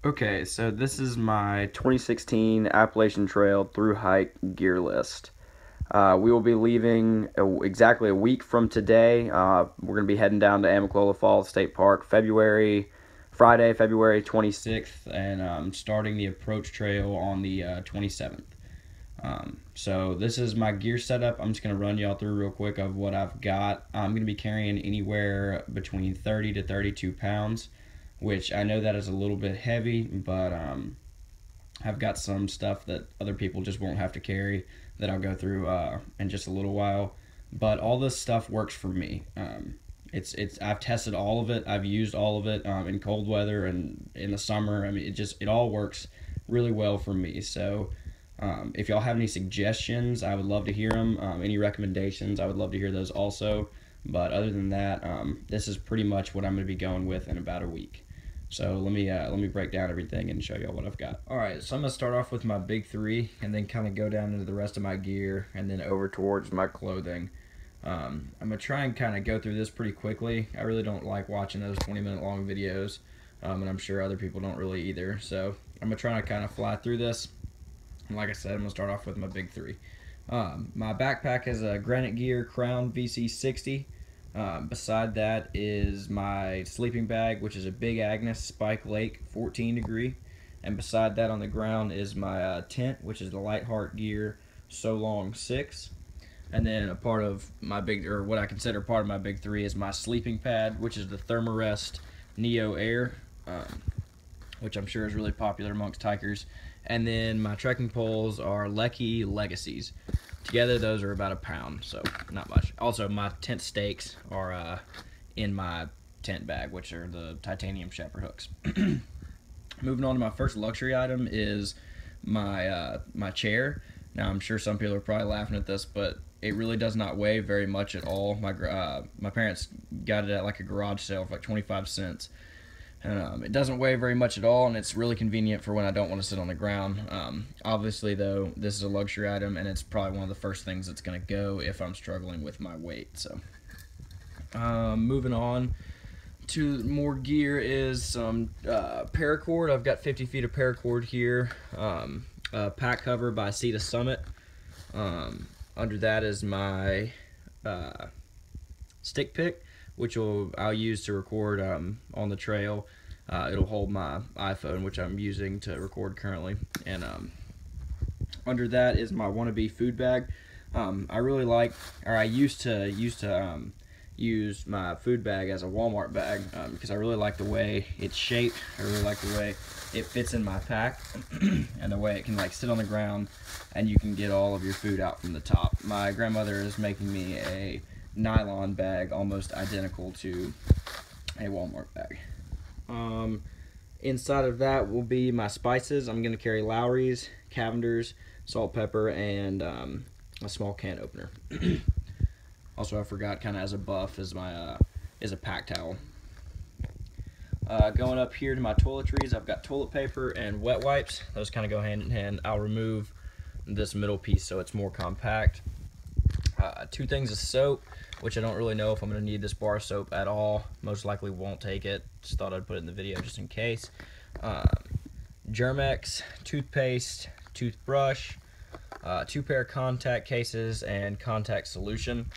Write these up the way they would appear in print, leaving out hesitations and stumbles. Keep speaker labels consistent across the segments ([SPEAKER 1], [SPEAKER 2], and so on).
[SPEAKER 1] Okay, so this is my 2016 Appalachian Trail through hike gear list. We will be leaving exactly a week from today. We're going to be heading down to Amicalola Falls State Park Friday, February 26th, and starting the approach trail on the 27th. So this is my gear setup. I'm just going to run y'all through real quick of what I've got. I'm going to be carrying anywhere between 30 to 32 pounds, which I know that is a little bit heavy, but I've got some stuff that other people just won't have to carry that I'll go through in just a little while. But all this stuff works for me. I've tested all of it. I've used all of it in cold weather and in the summer. I mean, it all works really well for me. So if y'all have any suggestions, I would love to hear them. Any recommendations, I would love to hear those also. But other than that, this is pretty much what I'm going to be going with in about a week. So let me break down everything and show y'all what I've got. All right, so I'm gonna start off with my big three, and then kind of go down into the rest of my gear, and then over towards my clothing. I'm gonna try and kind of go through this pretty quickly. I really don't like watching those 20-minute long videos, and I'm sure other people don't really either. So I'm gonna try to kind of fly through this. And like I said, I'm gonna start off with my big three. My backpack is a Granite Gear Crown VC60. Beside that is my sleeping bag, which is a Big Agnes Spike Lake 14 degree. And beside that on the ground is my tent, which is the Lightheart Gear So Long 6. And then a part of my what I consider part of my big three is my sleeping pad, which is the Thermarest Neo Air, which I'm sure is really popular amongst hikers. And then my trekking poles are Lecky Legacies. Together, those are about a pound, so not much. Also, my tent stakes are in my tent bag, which are the titanium shepherd hooks. Moving on to my first luxury item is my chair. Now, I'm sure some people are probably laughing at this, but it really does not weigh very much at all. My parents got it at like a garage sale for like 25 cents. And it doesn't weigh very much at all, and it's really convenient for when I don't want to sit on the ground. Obviously, though, this is a luxury item, and it's probably one of the first things that's going to go if I'm struggling with my weight. So, moving on to more gear is some paracord. I've got 50 feet of paracord here. A pack cover by Sea to Summit. Under that is my stick pick, which I'll use to record on the trail. It'll hold my iPhone, which I'm using to record currently. And under that is my wannabe food bag. I used to use my food bag as a Walmart bag because I really like the way it's shaped. I really like the way it fits in my pack and the way it can like sit on the ground and you can get all of your food out from the top. My grandmother is making me a nylon bag almost identical to a Walmart bag. Inside of that will be my spices. I'm going to carry Lowry's, Cavender's, salt, pepper, and a small can opener. Also, I forgot, kind of as a buff, is a pack towel. Going up here to my toiletries, I've got toilet paper and wet wipes. Those kind of go hand in hand. I'll remove this middle piece so it's more compact. 2 things of soap, which I don't really know if I'm going to need this bar soap at all. Most likely won't take it. Just thought I'd put it in the video just in case. Germex, toothpaste, toothbrush, 2 pair of contact cases, and contact solution.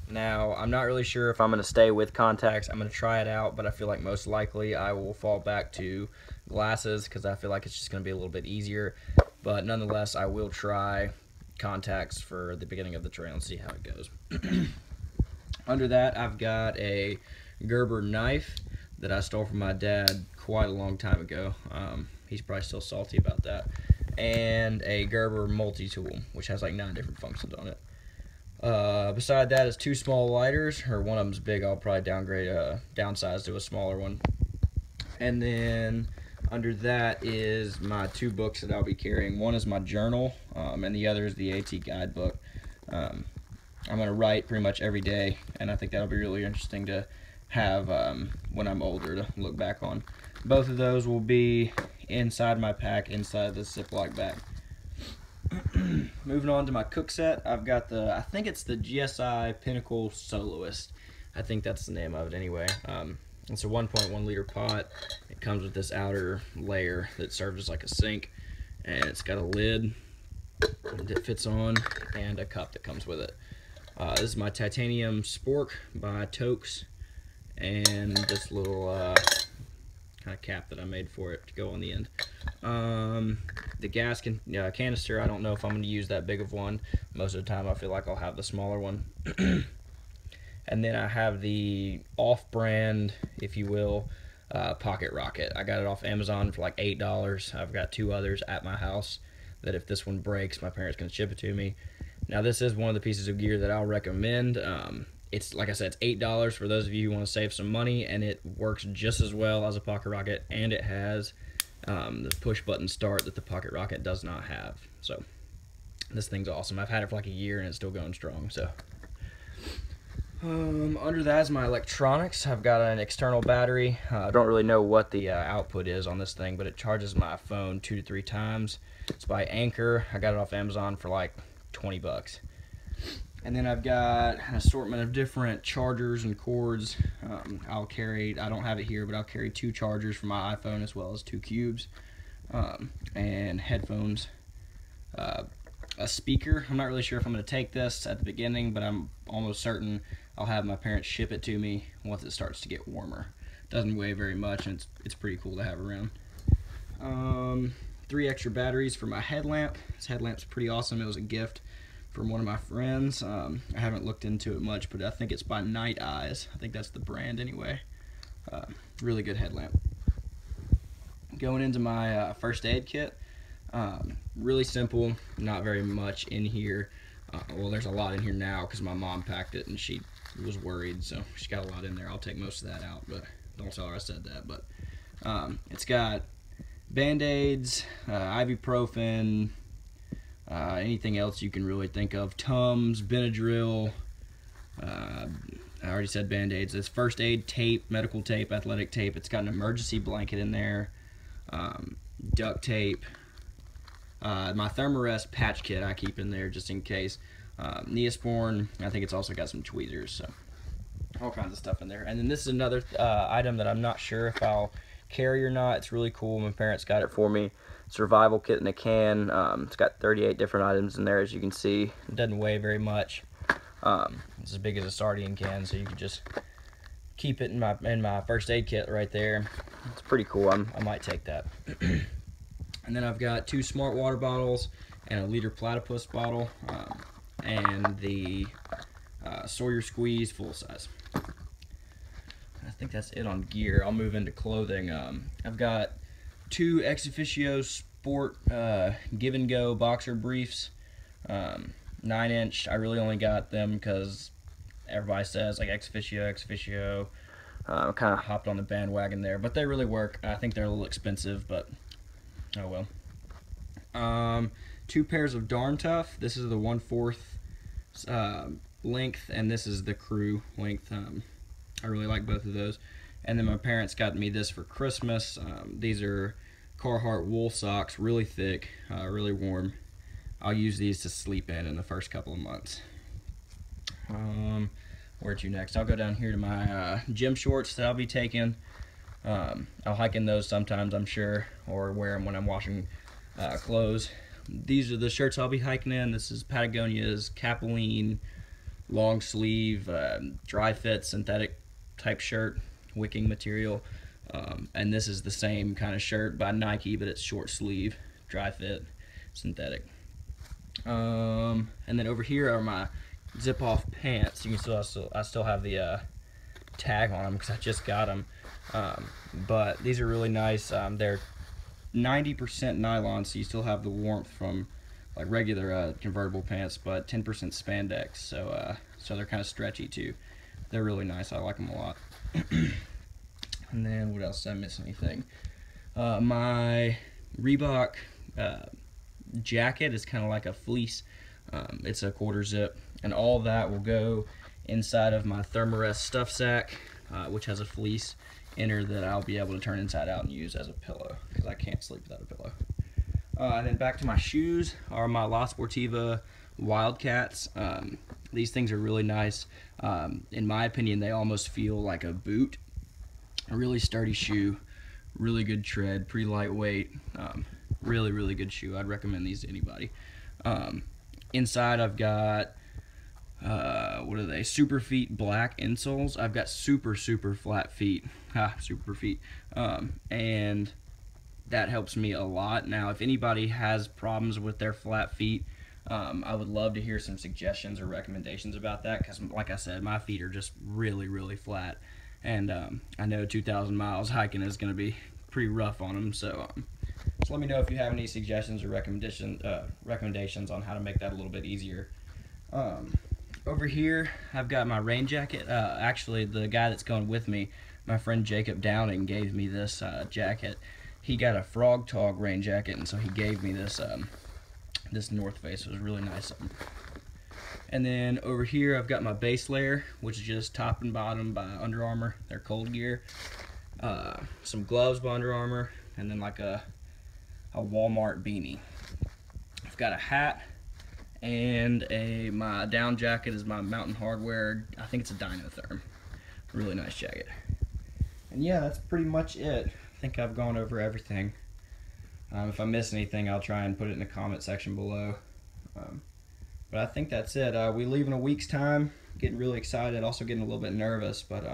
[SPEAKER 1] Now, I'm not really sure if I'm going to stay with contacts. I'm going to try it out, but I feel like most likely I will fall back to glasses because I feel like it's just going to be a little bit easier. But nonetheless, I will try contacts for the beginning of the trail and see how it goes. Under that, I've got a Gerber knife that I stole from my dad quite a long time ago. He's probably still salty about that. And a Gerber multi-tool, which has like 9 different functions on it. Beside that is 2 small lighters, or one of them's big. I'll probably downsize to a smaller one. And then under that is my 2 books that I'll be carrying. One is my journal, and the other is the AT guidebook. I'm going to write pretty much every day, and I think that'll be really interesting to have when I'm older to look back on. Both of those will be inside my pack, inside the Ziploc bag. Moving on to my cook set, I've got I think it's the GSI Pinnacle Soloist. I think that's the name of it anyway. It's a 1.1 liter pot. It comes with this outer layer that serves as like a sink, and it's got a lid that fits on and a cup that comes with it. This is my titanium spork by Tokes, and this little kind of cap that I made for it to go on the end. The gas canister, I don't know if I'm going to use that big of one. Most of the time I feel like I'll have the smaller one. And then I have the off-brand, if you will, pocket rocket. I got it off Amazon for like $8. I've got 2 others at my house that if this one breaks, my parents can ship it to me. Now this is one of the pieces of gear that I'll recommend. It's, like I said, it's $8 for those of you who want to save some money, and it works just as well as a pocket rocket, and it has the push button start that the pocket rocket does not have. So this thing's awesome. I've had it for like a year and it's still going strong. So under that is my electronics. I've got an external battery. I don't really know what the output is on this thing, but it charges my phone 2 to 3 times. It's by Anchor. I got it off Amazon for like 20 bucks. And then I've got an assortment of different chargers and cords. I'll carry, I don't have it here, but I'll carry 2 chargers for my iPhone as well as 2 cubes, and headphones. A speaker. I'm not really sure if I'm going to take this at the beginning, but I'm almost certain I'll have my parents ship it to me once it starts to get warmer. It doesn't weigh very much, and it's pretty cool to have around. 3 extra batteries for my headlamp. This headlamp's pretty awesome. It was a gift from one of my friends. I haven't looked into it much, but I think it's by Night Eyes. I think that's the brand anyway. Really good headlamp. Going into my first aid kit. Really simple, not very much in here. Well, there's a lot in here now because my mom packed it and she was worried, so she got a lot in there. I'll take most of that out, but don't tell her I said that. But it's got Band-Aids, ibuprofen, anything else you can really think of. Tums, Benadryl. I already said Band-Aids. It's first aid tape, medical tape, athletic tape. It's got an emergency blanket in there, duct tape. My Thermarest patch kit I keep in there just in case. Neosporin. I think it's also got some tweezers, so all kinds of stuff in there. And then this is another item that I'm not sure if I'll carry or not. It's really cool. My parents got it for me. Survival kit in a can. It's got 38 different items in there, as you can see. It doesn't weigh very much. It's as big as a sardine can, so you can just keep it in my first aid kit right there. It's pretty cool. I might take that. And then I've got 2 smart water bottles and a liter platypus bottle, and the Sawyer Squeeze full size. I think that's it on gear. I'll move into clothing. I've got 2 Ex Officio Sport Give and Go boxer briefs, 9-inch. I really only got them because everybody says like Ex Officio. Kind of hopped on the bandwagon there, but they really work. I think they're a little expensive, but oh well. 2 pairs of Darn Tough. This is the 1/4 length, and this is the crew length. I really like both of those. And then my parents got me this for Christmas. These are Carhartt wool socks, really thick, really warm. I'll use these to sleep in the first couple of months. Where to next? I'll go down here to my gym shorts that I'll be taking. I'll hike in those sometimes, I'm sure, or wear them when I'm washing clothes. These are the shirts I'll be hiking in. This is Patagonia's Capilene long sleeve, dry fit synthetic type shirt, wicking material. And this is the same kind of shirt by Nike, but it's short sleeve, dry fit, synthetic. And then over here are my zip off pants. You can I still have the tag on them because I just got them. But these are really nice. They're 90% nylon, so you still have the warmth from like regular convertible pants, but 10% spandex, so they're kind of stretchy too. They're really nice. I like them a lot. And then what else? Did I miss anything? My Reebok jacket is kind of like a fleece. It's a 1/4 zip, and all that will go inside of my Thermarest stuff sack, which has a fleece inner that I'll be able to turn inside out and use as a pillow because I can't sleep without a pillow. And then back to my shoes are my La Sportiva Wildcats. These things are really nice. In my opinion, they almost feel like a boot. A really sturdy shoe, really good tread, pretty lightweight, really good shoe. I'd recommend these to anybody. Inside I've got what are they? Super Feet black insoles. I've got super flat feet. Super feet. And that helps me a lot. Now, if anybody has problems with their flat feet, I would love to hear some suggestions or recommendations about that, because like I said, my feet are just really flat, and I know 2,000 miles hiking is going to be pretty rough on them. So just let me know if you have any suggestions or recommendations on how to make that a little bit easier. Over here I've got my rain jacket. Actually, the guy that's going with me, my friend Jacob Downing, gave me this jacket. He got a Frog Tog rain jacket, and so he gave me this this North Face. It was really nice of him. And then over here I've got my base layer, which is just top and bottom by Under Armour. They're cold gear. Some gloves by Under Armour, and then like a Walmart beanie. I've got a hat, and my down jacket is my Mountain Hardwear. I think it's a Dynotherm. Really nice jacket. And yeah, that's pretty much it. I think I've gone over everything. If I miss anything, I'll try and put it in the comment section below. But I think that's it. We leave in a week's time. Getting really excited, also getting a little bit nervous, but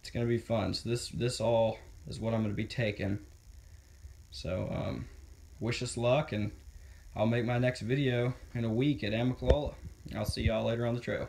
[SPEAKER 1] it's gonna be fun. So this all is what I'm gonna be taking. So wish us luck, and I'll make my next video in a week at Amicalola. I'll see y'all later on the trail.